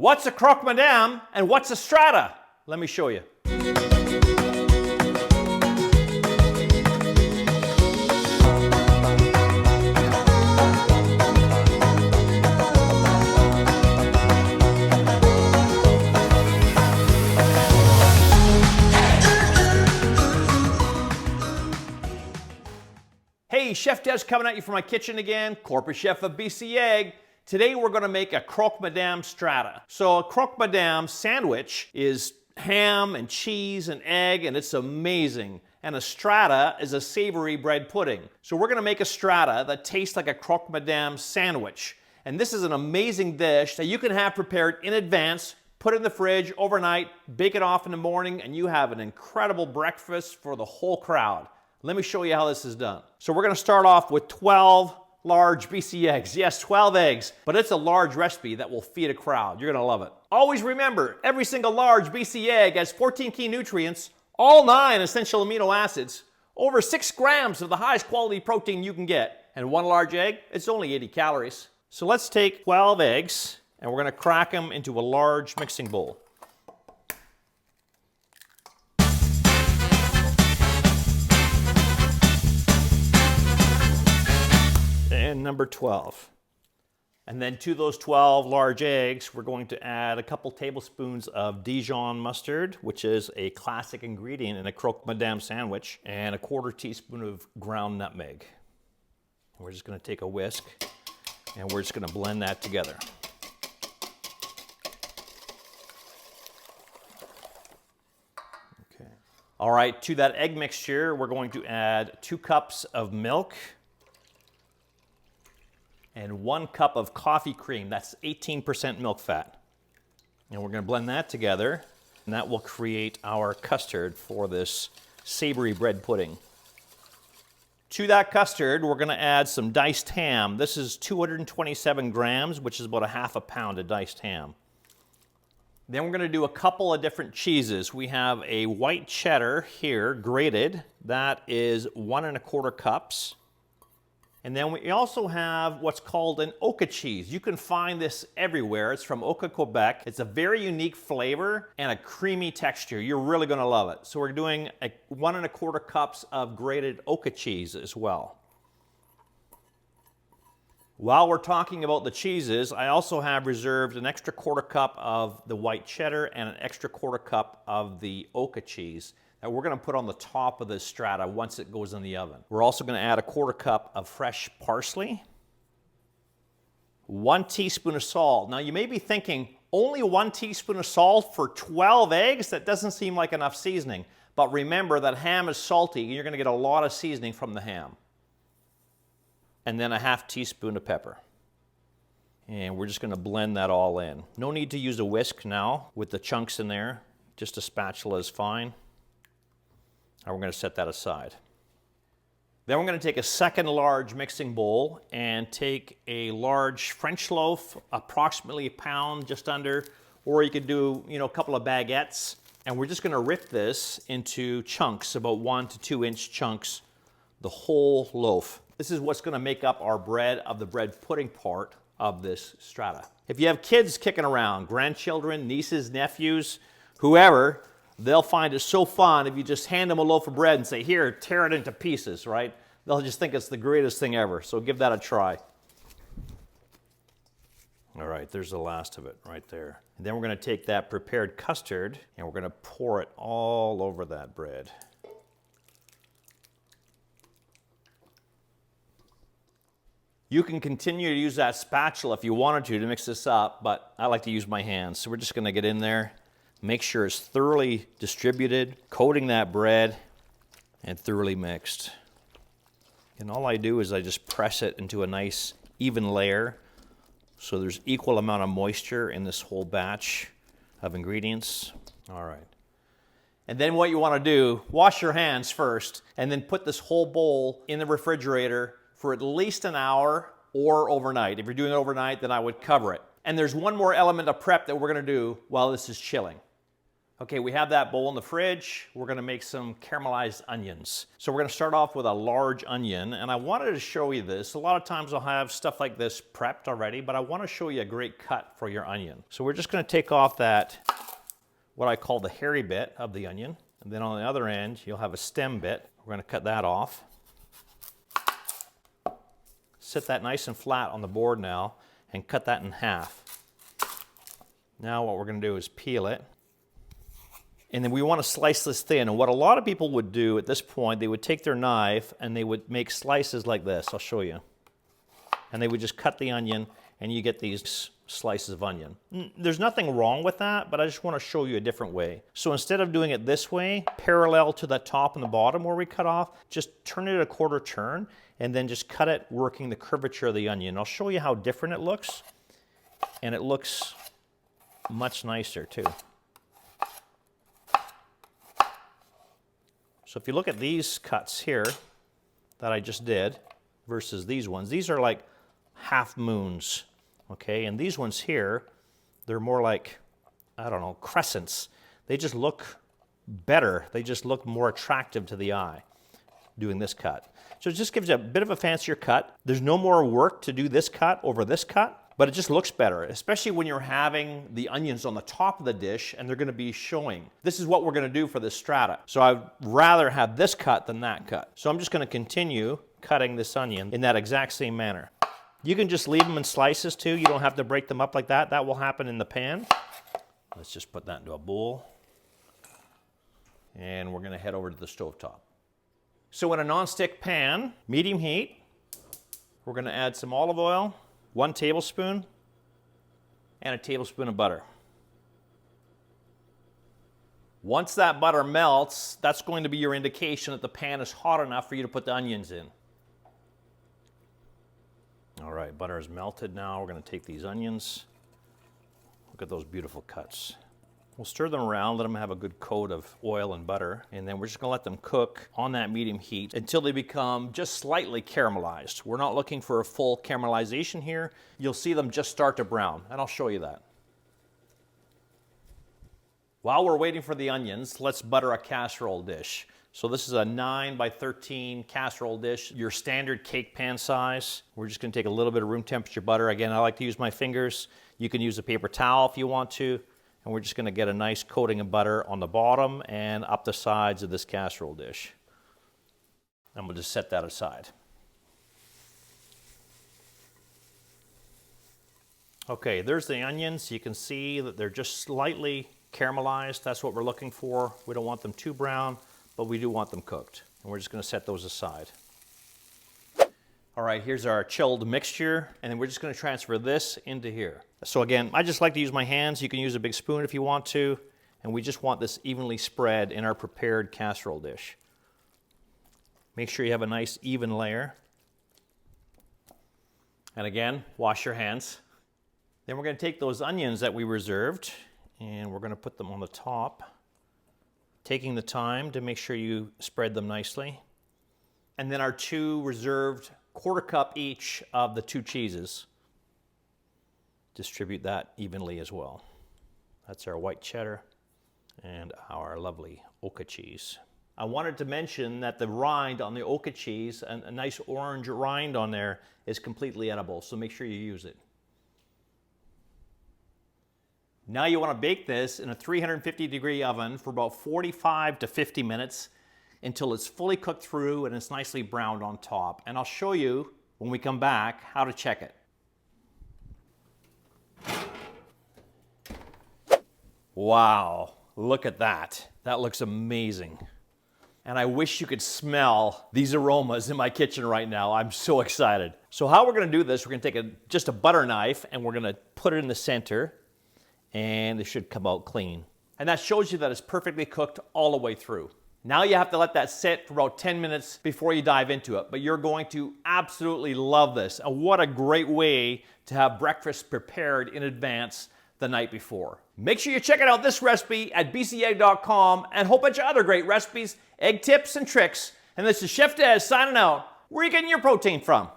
What's a Croque Madame and what's a Strata? Let me show you. Hey, Chef Des coming at you from my kitchen again, corporate chef of BC Egg. Today we're going to make a Croque Madame Strata. So a Croque Madame sandwich is ham and cheese and egg, and it's amazing. And a Strata is a savory bread pudding. So we're going to make a Strata that tastes like a Croque Madame sandwich. And this is an amazing dish that you can have prepared in advance, put it in the fridge overnight, bake it off in the morning, and you have an incredible breakfast for the whole crowd. Let me show you how this is done. So we're going to start off with 12 large BC eggs. Yes, 12 eggs, but it's a large recipe that will feed a crowd. You're going to love it. Always remember, every single large BC egg has 14 key nutrients, all 9 essential amino acids, over 6 grams of the highest quality protein you can get. And one large egg, it's only 80 calories. So let's take 12 eggs and we're going to crack them into a large mixing bowl. And number 12. And then to those 12 large eggs, we're going to add a couple tablespoons of Dijon mustard, which is a classic ingredient in a Croque Madame sandwich, and a 1/4 teaspoon of ground nutmeg. And we're just going to take a whisk and we're just going to blend that together. Okay. All right, to that egg mixture, we're going to add 2 cups of milk and 1 cup of coffee cream. That's 18% milk fat. And we're going to blend that together, and that will create our custard for this savory bread pudding. To that custard, we're going to add some diced ham. This is 227 grams, which is about a half a pound of diced ham. Then we're going to do a couple of different cheeses. We have a white cheddar here, grated. That is 1 1/4 cups. And then we also have what's called an Oka cheese. You can find this everywhere. It's from Oka, Quebec. It's a very unique flavor and a creamy texture. You're really going to love it. So we're doing 1 1/4 cups of grated Oka cheese as well. While we're talking about the cheeses, I also have reserved an extra 1/4 cup of the white cheddar and an extra 1/4 cup of the Oka cheese that we're going to put on the top of this Strata once it goes in the oven. We're also going to add a 1/4 cup of fresh parsley, 1 teaspoon of salt. Now you may be thinking, only 1 teaspoon of salt for 12 eggs? That doesn't seem like enough seasoning. But remember that ham is salty and you're going to get a lot of seasoning from the ham. And then a 1/2 teaspoon of pepper. And we're just going to blend that all in. No need to use a whisk now with the chunks in there. Just a spatula is fine. And we're going to set that aside. Then we're going to take a second large mixing bowl and take a large French loaf, approximately a pound, just under, or you could do, a couple of baguettes. And we're just going to rip this into chunks, about 1 to 2 inch chunks, the whole loaf. This is what's going to make up our bread of the bread pudding part of this Strata. If you have kids kicking around, grandchildren, nieces, nephews, whoever, they'll find it so fun if you just hand them a loaf of bread and say, here, tear it into pieces, right? They'll just think it's the greatest thing ever. So give that a try. All right, there's the last of it right there. And then we're going to take that prepared custard and we're going to pour it all over that bread. You can continue to use that spatula if you wanted to mix this up, but I like to use my hands. So we're just going to get in there. Make sure it's thoroughly distributed, coating that bread, and thoroughly mixed. And all I do is I just press it into a nice even layer so there's equal amount of moisture in this whole batch of ingredients. All right. And then what you want to do, wash your hands first, and then put this whole bowl in the refrigerator for at least an hour or overnight. If you're doing it overnight, then I would cover it. And there's one more element of prep that we're going to do while this is chilling. Okay, we have that bowl in the fridge. We're gonna make some caramelized onions. So we're gonna start off with a large onion, and I wanted to show you this. A lot of times I'll have stuff like this prepped already, but I wanna show you a great cut for your onion. So we're just gonna take off that, what I call the hairy bit of the onion, and then on the other end, you'll have a stem bit. We're gonna cut that off. Sit that nice and flat on the board now, and cut that in half. Now what we're gonna do is peel it. And then we want to slice this thin. And what a lot of people would do at this point, they would take their knife and they would make slices like this. I'll show you. And they would just cut the onion and you get these slices of onion. There's nothing wrong with that, but I just want to show you a different way. So instead of doing it this way, parallel to the top and the bottom where we cut off, just turn it a quarter turn and then just cut it working the curvature of the onion. I'll show you how different it looks. And it looks much nicer too. So if you look at these cuts here that I just did versus these ones, these are like half moons, okay? And these ones here, they're more like, I don't know, crescents. They just look better. They just look more attractive to the eye doing this cut. So it just gives you a bit of a fancier cut. There's no more work to do this cut over this cut, but it just looks better, especially when you're having the onions on the top of the dish and they're gonna be showing. This is what we're gonna do for this strata. So I'd rather have this cut than that cut. So I'm just gonna continue cutting this onion in that exact same manner. You can just leave them in slices too. You don't have to break them up like that. That will happen in the pan. Let's just put that into a bowl. And we're gonna head over to the stovetop. So in a nonstick pan, medium heat, we're gonna add some olive oil, 1 tablespoon, and a tablespoon of butter. Once that butter melts, that's going to be your indication that the pan is hot enough for you to put the onions in. All right, butter is melted now. We're going to take these onions. Look at those beautiful cuts. We'll stir them around, let them have a good coat of oil and butter, and then we're just gonna let them cook on that medium heat until they become just slightly caramelized. We're not looking for a full caramelization here. You'll see them just start to brown, and I'll show you that. While we're waiting for the onions, let's butter a casserole dish. So this is a 9 by 13 casserole dish, your standard cake pan size. We're just gonna take a little bit of room temperature butter. Again, I like to use my fingers. You can use a paper towel if you want to. And we're just gonna get a nice coating of butter on the bottom and up the sides of this casserole dish. And we'll just set that aside. Okay, there's the onions. You can see that they're just slightly caramelized. That's what we're looking for. We don't want them too brown, but we do want them cooked. And we're just gonna set those aside. All right, here's our chilled mixture, and then we're just gonna transfer this into here. So again, I just like to use my hands. You can use a big spoon if you want to, and we just want this evenly spread in our prepared casserole dish. Make sure you have a nice even layer. And again, wash your hands. Then we're gonna take those onions that we reserved, and we're gonna put them on the top, taking the time to make sure you spread them nicely. And then our 2 reserved quarter cup each of the 2 cheeses. Distribute that evenly as well. That's our white cheddar and our lovely Oka cheese. I wanted to mention that the rind on the Oka cheese, a nice orange rind on there, is completely edible, so make sure you use it. Now you want to bake this in a 350-degree oven for about 45 to 50 minutes until it's fully cooked through and it's nicely browned on top. And I'll show you, when we come back, how to check it. Wow, look at that. That looks amazing. And I wish you could smell these aromas in my kitchen right now. I'm so excited. So how we're gonna do this, we're gonna take just a butter knife and we're gonna put it in the center, and it should come out clean. And that shows you that it's perfectly cooked all the way through. Now you have to let that sit for about 10 minutes before you dive into it, but you're going to absolutely love this. And what a great way to have breakfast prepared in advance the night before. Make sure you check out this recipe at bcegg.com and a whole bunch of other great recipes, egg tips and tricks. And this is Chef Des signing out. Where are you getting your protein from?